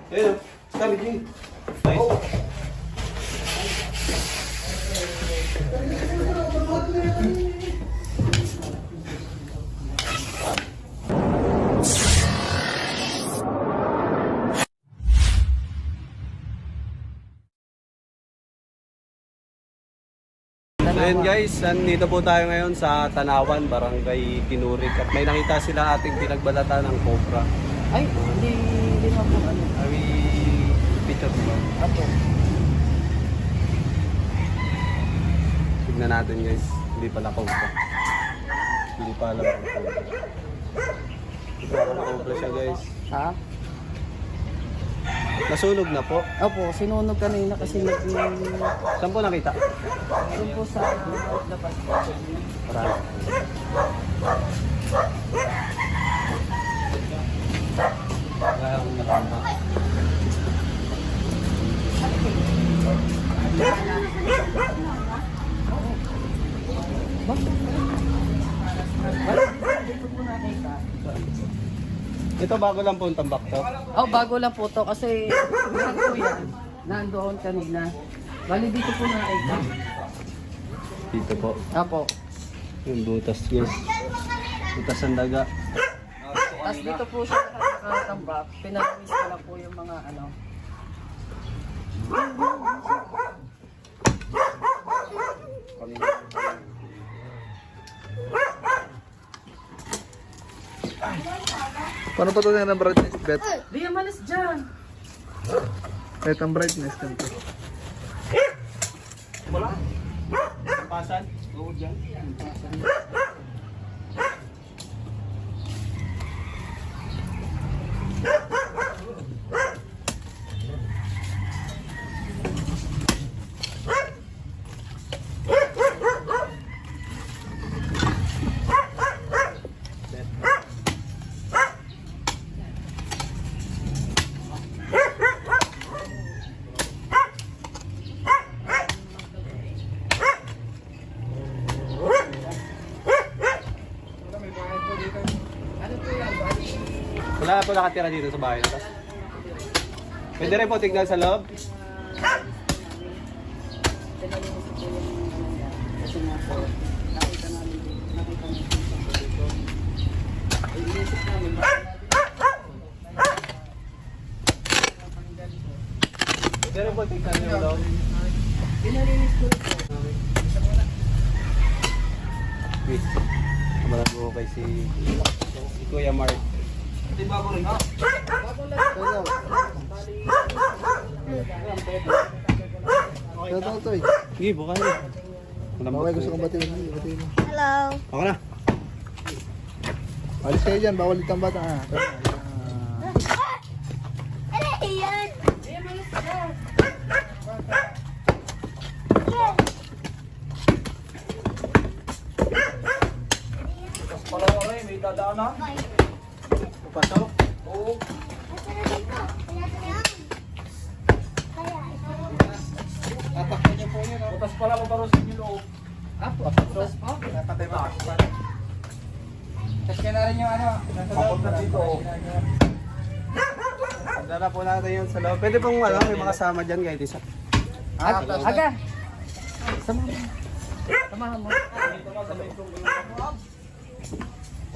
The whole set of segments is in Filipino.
Ayun, sabi niyo. Nice. Ayun guys, nandito po tayo ngayon sa Tanawan, Barangay Kinurik. At may nakita sila ating pinagbalatan ng cobra. Ay, hindi na po ano. May picture ba? Apo. Tignan natin guys, hindi pala cobra. Hindi pala cobra. Hindi pala cobra siya guys. Ha? Nasunog na po. Opo, sinunog kanina kasi Saan po nakita? doon po sa labas. Parang. Parang matanda. Dito po nakita. Ito bago lang po ang tambak to. Oh, bago lang po to kasi yan po yan. Nandoon kanina. Bali dito po nakita. Dito po. Opo. Yung butas guys. Butas ang daga. Tapos dito po siya nakatambak. Pinawis ko lang po yung mga ano. Paano pa ito ng brightness, Bet? Di malis dyan. Kahit ang brightness ganito. Wala. Pasan? Oo dyan. Wala po nakatira dito sa bahay na to. Pwede rin po tignan sa loob. Kasi nga po, nakita namin dito. Inisip namin. Pwede rin po tignan yung loob. Pinalinis ko rin po. Wait. Malago kay si Kuya Mark. Ito yung bago rin ha? Bago lang. Ito, ito, ito. Sige, buka na. Bawal gusto kong batiin. Batiin mo. Hello. Ako na. Alis kayo dyan, bawal itang bata. Ano yan? Pala ko rin, may dadaan na. Pasok? Oo. Tatakpan niyo po yun. Butas pala mabarusin yung loob. Apo, butas po. Nakatibakas pa. Tapos kaya na rin yung ano. Kapot na dito. Pagdala po natin yun sa loob. Pwede pong ano, may mga kasama dyan kahit isa. Aga. Samahan mo.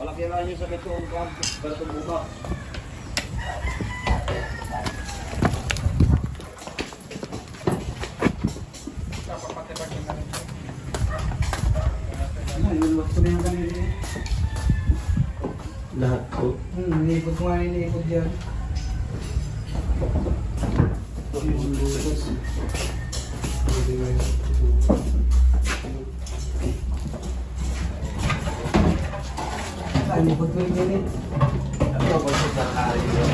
Wala kailangan nyo sa betong camp. Betong buka. Lahat po. Niipot ko nga iniipot yan. Niipot ko rin yan eh. Ano ba ito sa kari nyo?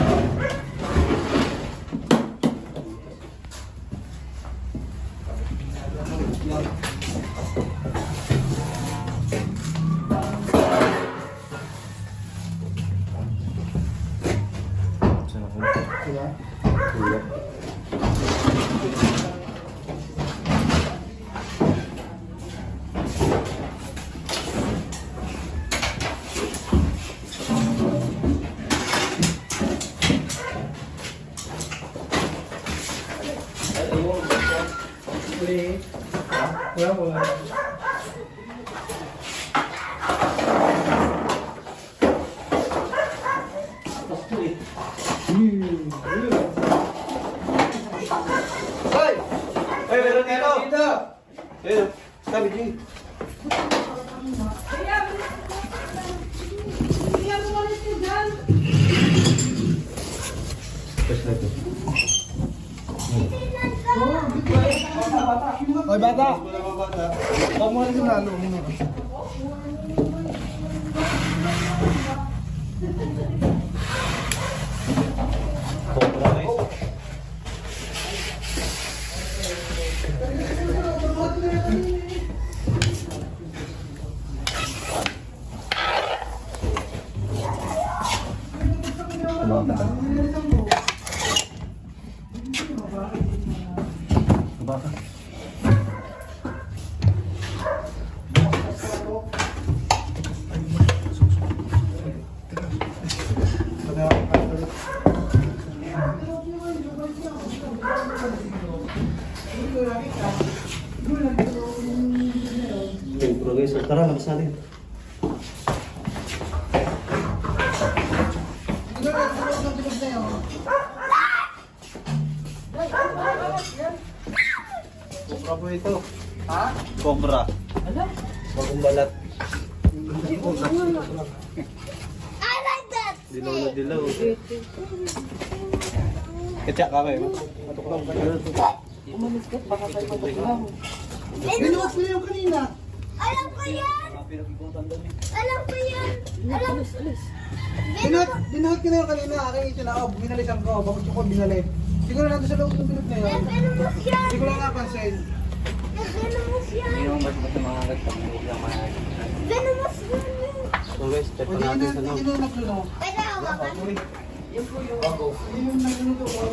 Ay, meron dito! Ayun, sabi G. Oy, bata! Huwag mo rin lalo. Guys, tara, labas natin. Cobra po ito. Ha? Cobra. Ala? Bagong balat. I like that. Dilaw na dilaw. Ketyak ka kayo. Matuklaw ka yun. Umalis ka, baka kayo matulaw. Binuhat ko na yung kanina. Alam ko yan. Alam ko yan. Alam ko. Binuhat ko na yung kanina. Aking itinakaw. Binalikan ko. Bakit ko binalik? Siguro natin sa loob ng binut na yun. Venomous yan. Hindi ko lang napansin. Venomous yan. Venomous yan. So guys, check O pa di natin sa na loob. nagluno. Pwede hawakan. Yung nagluno ko.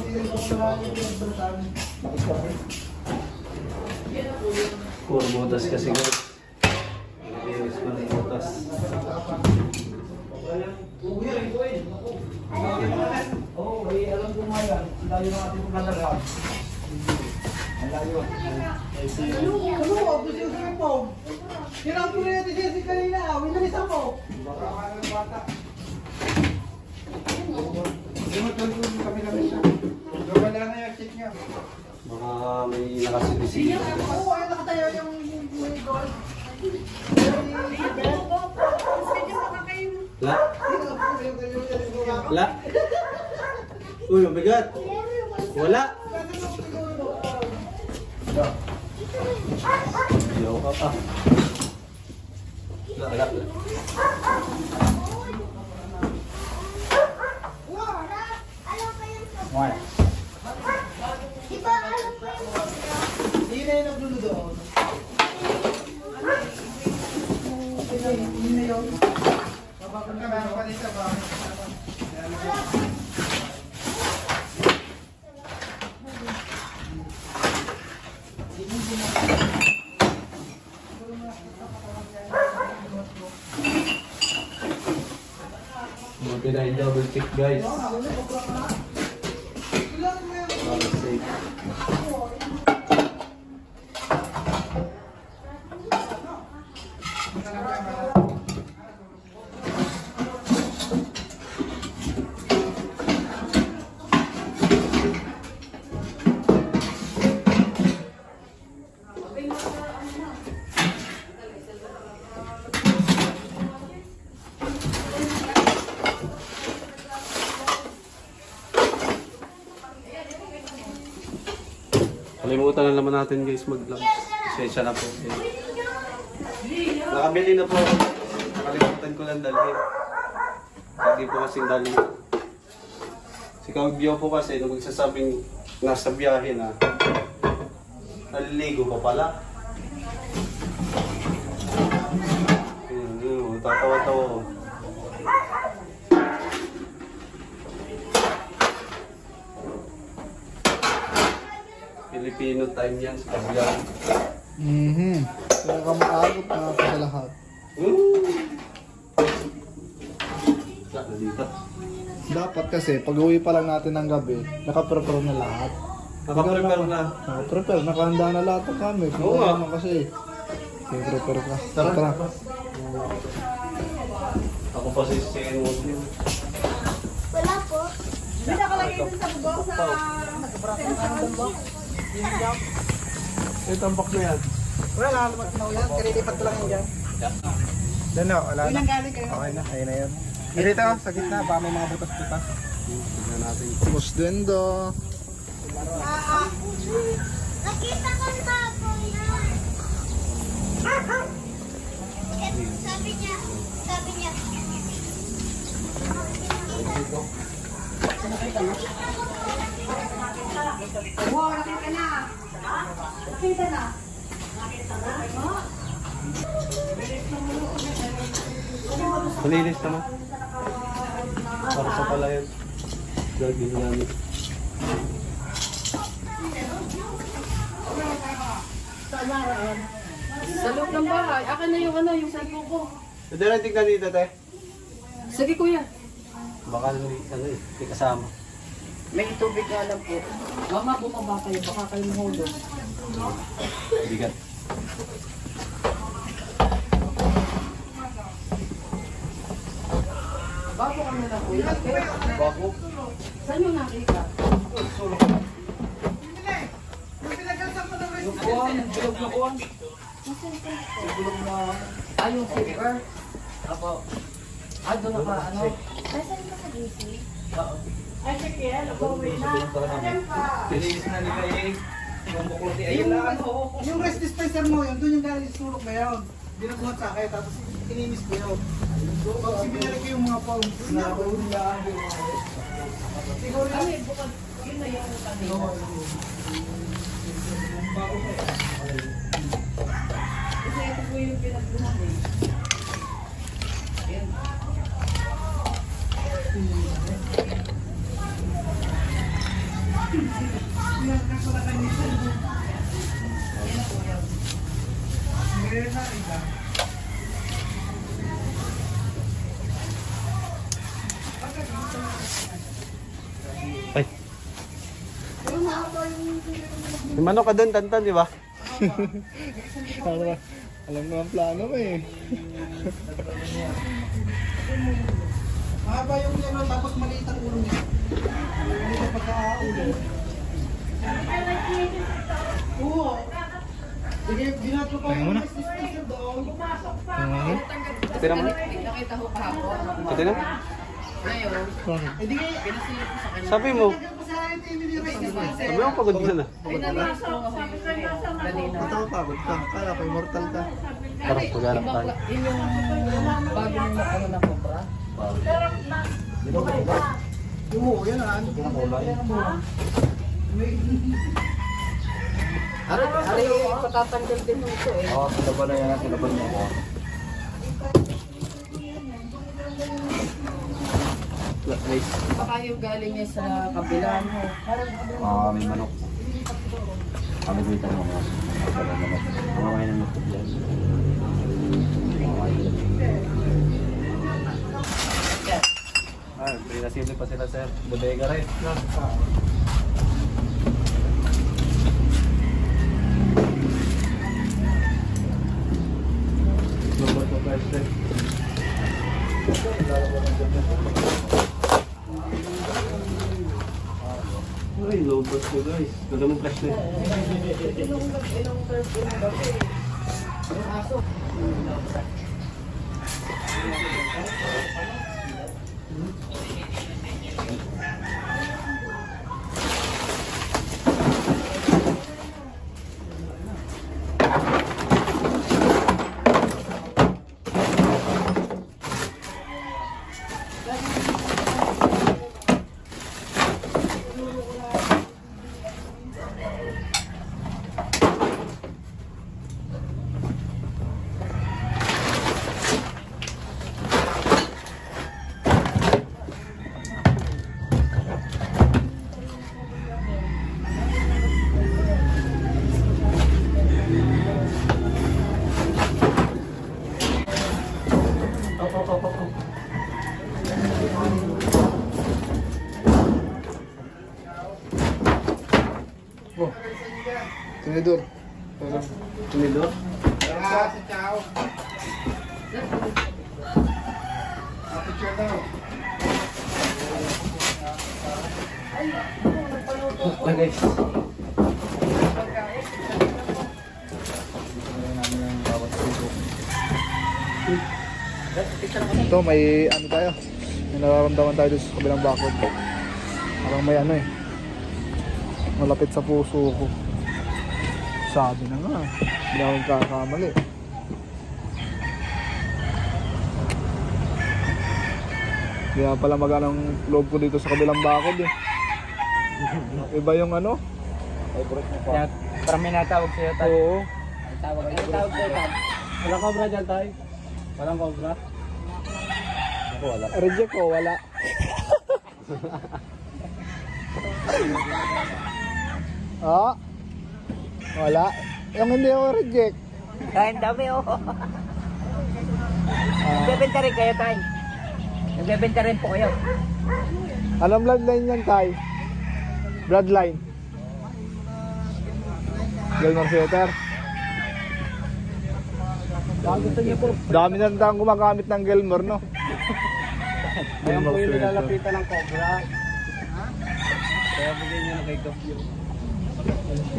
Hindi ko pinagbalatan. Puro butas kasi guys. Nag-iwas pa ng butas. Oo, alam ko nga yan. Ang layo ng ating pagkatalaga. Ang layo. Ano ko? Gusto yung sabi mo. Yan ang tuloy natin siya si kanina. Winalisan mo. Baka ng bata. Hindi mo tuloy kami namin siya. Gawala na yung check niya. Baka may nakasidisi. Oo, ayun nakatayo yung goal. La? La? Uy, mabigat. Wala. Ayaw ka pa. La. Alam ko yan. Why? Di ba alam ko yan? Hindi na yung naglulo doon. Hindi na yun. Babakon ka, meron ka dito ba? Double check guys. Para safe. Kalimutan na naman natin guys mag-vlog. Sensya na po. Nakabili na po ako. Nakalimutan ko lang dalhin. Hindi po kasing dalhin. Si Kaugyo po kasi nung magsasabing nasa biyahe na, naliligo pa pala. Tatawa-tawa. Filipino time yan sa kabilang. Kaya ka makaabot na sa lahat. Dito. Dapat kasi, pag uwi pa lang natin ng gabi, nakaprepare na lahat. Naka-prepare na. Prepare, nakahanda na lahat ng gamit. Oo nga. Naman kasi. Okay, prepare ka. Tara. Ako pa si Sino. Wala po. Hindi nakalagay dun sa bubong sa... Ito ang box na yan. Wala na yan. Kalilipat ko lang yan dyan. Doon na, wala na. galing kayo. Okay na, ayun na yun. Dito, sa gitna, baka may mga butas-butas. Tignan natin. Tapos din do. Nakita ko na po yan. Sabi niya. Wow, nakita na. Nakita na. Malinis naman. Para sa pala yun. Gagawin namin. Sa loob ng bahay. Akin na yung yung cellphone ko. Pwede na tignan dito, te. Sige kuya. Baka may kasama. May tubig nga lang po. Mama, bumaba kayo. Baka kayo mahulog. Bigat. Bago kami na kuya. Bago. Saan yung nakita? Lukuhan, bilog lukuhan. Yung silver. Apo. Doon naka ano? Nasaan ka sa DC? Ay, sige, nag-uwi na. Piliis na nila eh. Yung bukuti, ayun lang. Yung rest dispenser mo, yun, doon yung galing sulok na yun. Binabuhat sa akin, tapos kininis ko yun. Pag sinilari ko yung mga palms na siguro yun. Yun na yung kanina. Kasi ito po yung pinagbuhan eh. Ayan. Ay. May manok ka doon, Tantan, di ba? Alam mo ang plano mo eh. Mahaba yung ulo, tapos maliit ang ulo niya. Maliit ang pagkaulo. Oo. Sige, ginatlo pa yung rest dispenser doon. Tira mo. Nakita ko kahapon. Ito na. Ngayon, Eh di kayo, pinasilip ko sa kanya. Sabi mo. tagal pa sa akin TV ni rest dispenser. Sabi mo, pagod ka na. Ay, nalinis ko ako kanina. Ito pagod ka. Kala ko immortal ka. Parang paghanap tayo. Yun yung bago ng ano na cobra. Oo, yan ah. Ari, patatanggal din ito eh. Oo, silaban na yan. Silaban mo ako. Baka yung galing niya sa kabila mo. May manok. Kami dito mo. Mga may nanok dyan. Pinasilip pa sila, sir. Bodega rin. Number to flashlight. Ay, low bus ko guys. Ganda mong flashlight. Oh. Tinidor. Tinidor? Ah, si Chow. Picture daw. Guys. Ito, may ano tayo. May nararamdaman tayo sa kabilang bakod. Parang may ano eh. Malapit sa puso ko. Sabi na nga. Hindi ako nagkakamali. Kaya pala maganang loob ko dito sa kabilang bakod eh. Iba yung ano? Parang may natawag sa'yo tayo. Oo. Tawag sa'yo tayo. Walang cobra dyan tayo. Walang cobra. Ako wala. Reject ko, wala. Ah? Wala. Yung hindi ako reject. Ang dami oh. Nagbebenta rin kayo tayo. Nagbebenta rin po kayo. Anong bloodline yan, Tay? Bloodline. Gilmore Sweater. Baka gusto niyo po. Dami na tayong gumagamit ng Gilmore, no? Ngayon po yung nilalapitan ng cobra. Kaya bigyan niyo na kay Gopyo.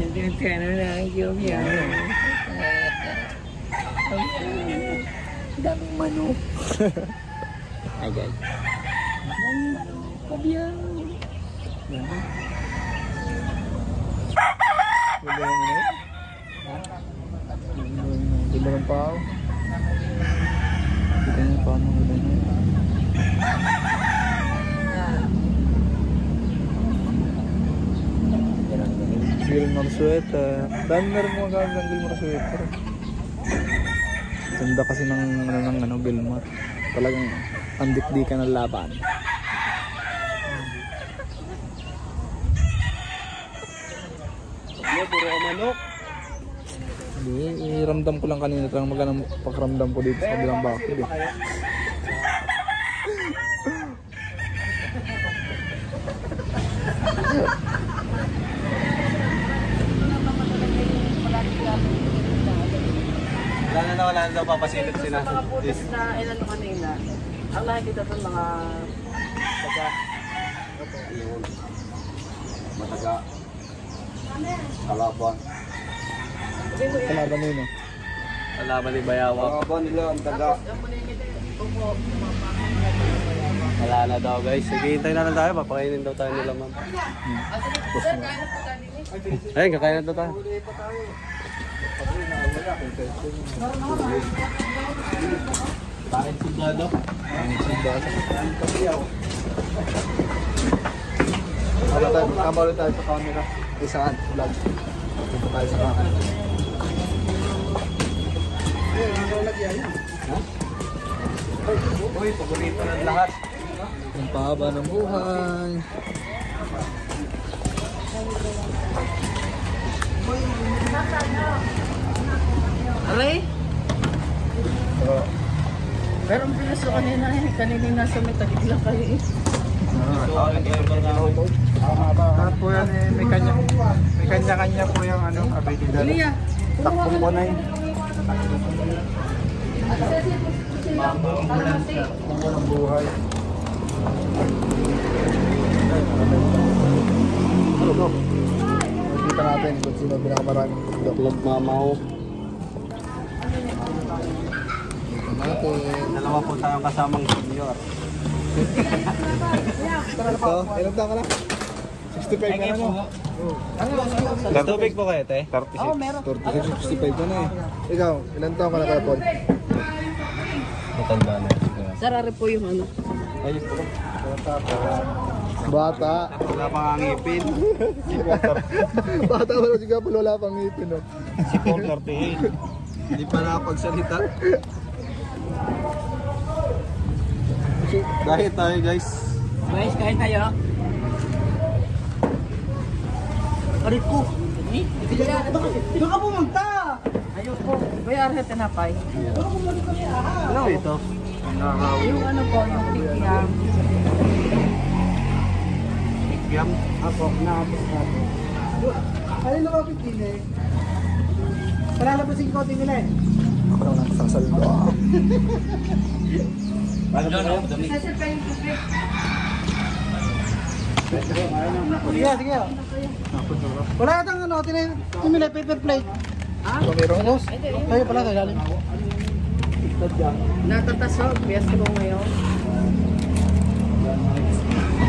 Hindi ka na lang yung yan. Daming manok. Ay guys. Kabiyan. Wala yung ano? Wala ng pao. Hindi yung pao ng wala na yun. Gilmore Sweater. Dami na rin gumagamit ng Gilmore Sweater. Ganda kasi ng Gilmore. Talagang andikdikan ng laban. Puro ka manok. Hindi, iramdam ko lang kanina. Talagang magandang pakiramdam ko dito sa kabilang bakod eh. Wala na daw papasilip sila. Sa mga putis na ilan na kanina, ang nakikita doon mga taga. Mataga. Kalaban. Kalaban yun eh. Kalaban ni Bayawak. Kalaban nila ang taga. Wala na daw guys. Sige, hintayin na lang tayo. Papakainin daw tayo nila ma'am. Ayun, kakain na daw tayo. Kain sundado. Tama ulit tayo sa camera. Isaan, vlog. Dito tayo sa camera. Uy, paborito ng lahat. Ang pahaba ng buhay. Alay? Pero ang bilis ko kanina eh. Kanina nasa may tagig lang kayo eh. Lahat po yan eh, may kanya-kanya po yung ano, abilidad. Liya, Takbong ko na yun. Takbong ng buhay. Go. Makikita natin kung sino pinakamaraming Club Mamaw. natin. Dalawa po tayong kasamang senior. Ito, ilan taon ka na? 65 ka na no? Natubig po kayo, te? 36. Oo, meron. 46, 65 ka na eh. Ikaw, ilan taon ka na kapon? Matanda na. Sarari po yung ano. Ayos po. Bata. Wala pang ang ngipin. Bata wala si Kapol, wala pang ngipin no? Si 438. Hindi pa nakapagsalita. Dahil tayo guys. Guys, kain tayo. Arit ko. Doon ka pumunta! Ayun po. Bayari at tinapay. Ano ito? Yung ano po, yung tikyam. Tikyam. Ako, naapos natin. Ay, lumapit din eh. Palalabasin ko din nila eh. Ako lang nagsasaldo. Sige, sige. Wala yatang ano, tinimili paper plate. Pamiro? Tayo pala, tayo galing. Natatasog, fiesta ko ngayon.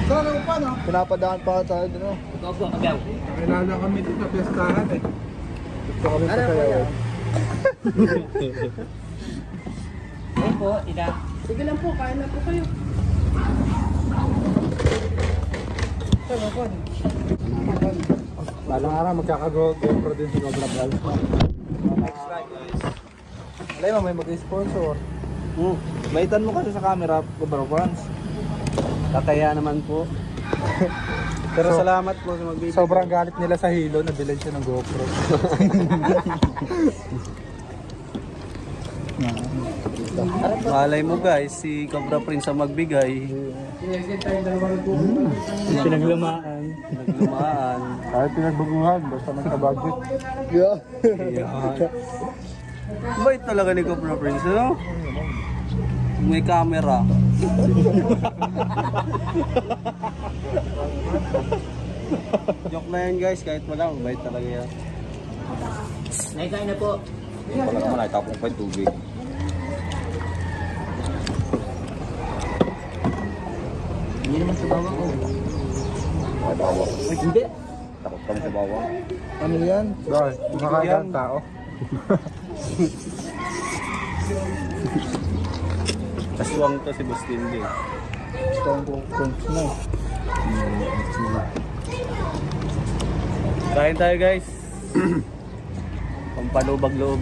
Saan ano pa, no? Pinapadaan pa tayo dun, oh. Kailangan kami dito sa pestahan eh. Gusto kami pa kayo. Ay po, ina. Sige lang po, kain na po kayo. Saan pa? Balang araw, magkaka-GoPro din si Cobra Vlog. Next time guys. Alay mo, may mag-sponsor. Baitan mo kasi sa camera, Cobra Vlogs. Tataya naman po. Pero salamat po sa magbibigay. Sobrang galit nila sa Hilo, nabilan siya ng GoPro. Malay mo guys, si Cobra Prince ang magbigay. Pinaglumaan. Naglumaan. Kahit pinagbaguhan, basta nagka-budget. Yeah. Bait talaga ni Cobra Prince, no? May camera. Joke na yan guys, kahit wala, mabait talaga yan. Naikain na po. Wala naman, ay tapong pa yung tubig. Hindi naman sa bawang ko. Ay, bawang. Ay, hindi. Takot kami sa bawang. Ano yan? Dahil, makakagang tao. Kaswang to si Bustin din. Gusto kong crunch na eh. Kain tayo guys. Pampalubag loob.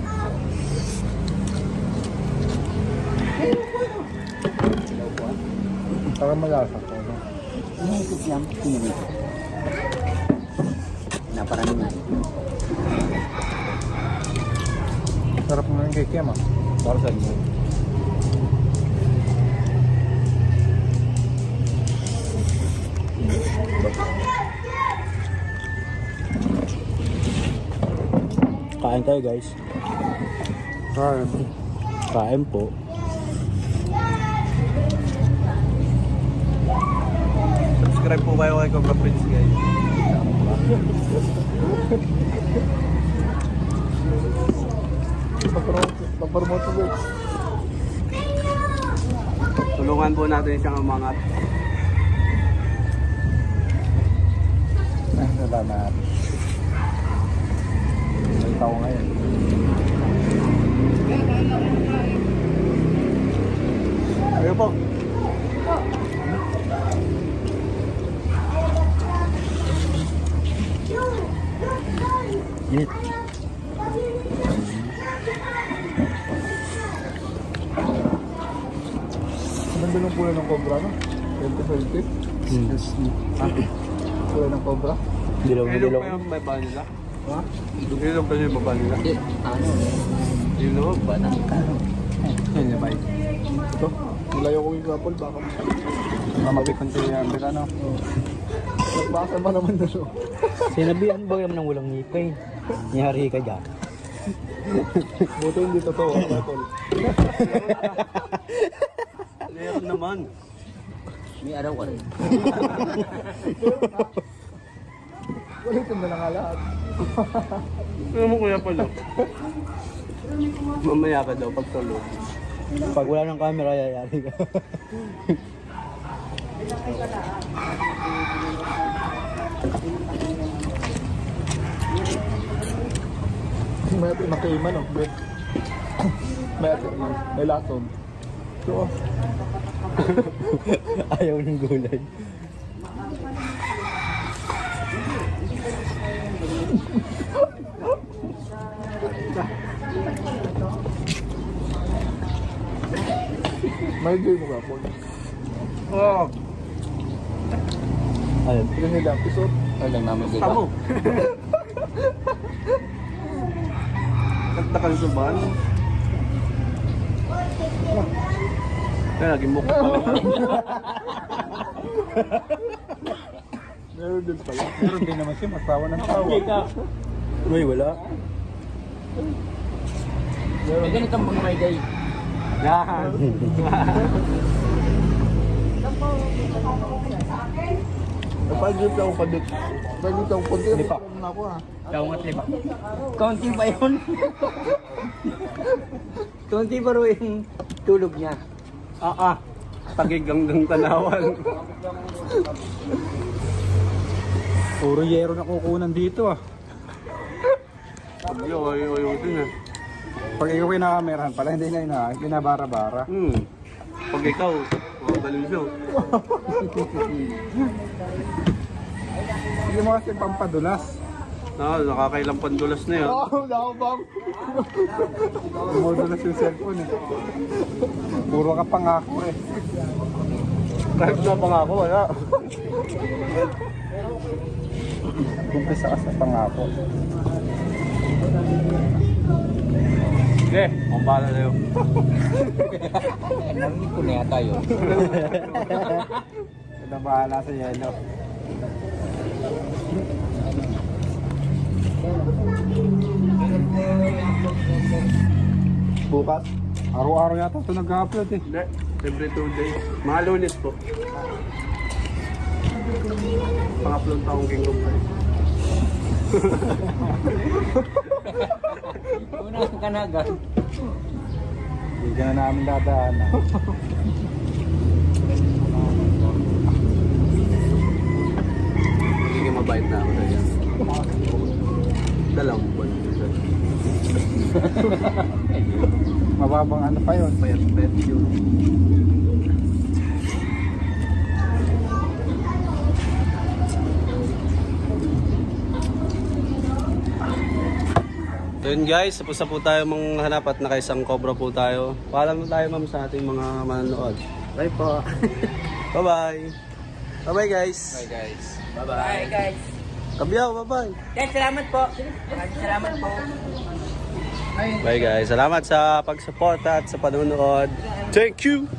Parang malasa ko. No? Naikot lang. Pinili ko. Naparami na. Sarap mo ng cake, ma. Para sa inyo. Kain tayo guys. Kain po. Subscribe po kayo kay Cobra Prince guys. Papromote ko. Tulungan po natin siyang umangat. Salamat. May tao ngayon. Ayun po. Init. Nandun ang pula ng cobra, no? 20-20? Pula ng cobra? Dilaw na Ilong dilaw. pa yung baba nila. Ha? Ilong pa yung baba nila. Ano? Ilong ba na? Yan yung bike. Ito, nilayo ko yung couple, baka mamapikon tayo yung Amerikano. Nagbasa ba naman na siya? Sinabihan ba naman ng walang ngipin? Nyari ka dyan. Buto hindi totoo, couple. Meron naman. May araw ka rin. Ulitin na lang lahat. Ano mo kuya pala? Mamaya ka daw pag tulog. Pag wala ng camera, yayari ka. May atin makaiman, no? May atin, may lason. So, Ayaw ng gulay. may joy mo couple. Oh, Ayun. Ito nila, episode. Ay lang namin dito. tamo. Nagtakal sa ban. Kaya naging mukha pa. Meron din pala. Meron din naman siya, magtawa ng tawa. Uy, wala. May ganitong mga may day. Yan. Napag-grip lang ako kadit. Napag-grip lang ako konti. Lipa. Na ako ha. Kaungat lipa. Kaunti pa yun. Kaunti pa rin yung tulog niya. Tagig hanggang tanawan. Puro yero na kukunan dito ah. Ayaw din ah. Pag ikaw kinakamerahan pala, hindi na kinabara-bara. Pag ikaw, magaling siya. Hindi mo kasi pampadulas. Nakakailang pandulas na yun. Nakabang. Tumudulas yung cellphone eh. Puro ka pangako eh. Kahit na pangako, wala. Kumpisa ka sa pangako. Sige, kumpara na yun. Narinig ko na yata yun. Ito bahala sa yelo. Bukas, araw-araw yata ito nag-upload eh. Hindi, every 2 days. Mga Lunes po. Pang-upload taong King of Fighters. Unang kanagan. Hindi ka na namin dadaan ah. Sige, mabait na ako na yan. Dalawang buwan. Mababang ano pa yun? Payat yun. So yun guys, tapos na po tayo manghanap at nakaisang cobra po tayo. Paalam na tayo ma'am sa ating mga manonood. Bye po. Bye-bye! Bye-bye guys! Bye guys. Bye, guys. Kabiyaw, bye-bye! Guys, salamat po. Salamat po. Bye guys, salamat sa pagsuporta at sa panonood. Thank you!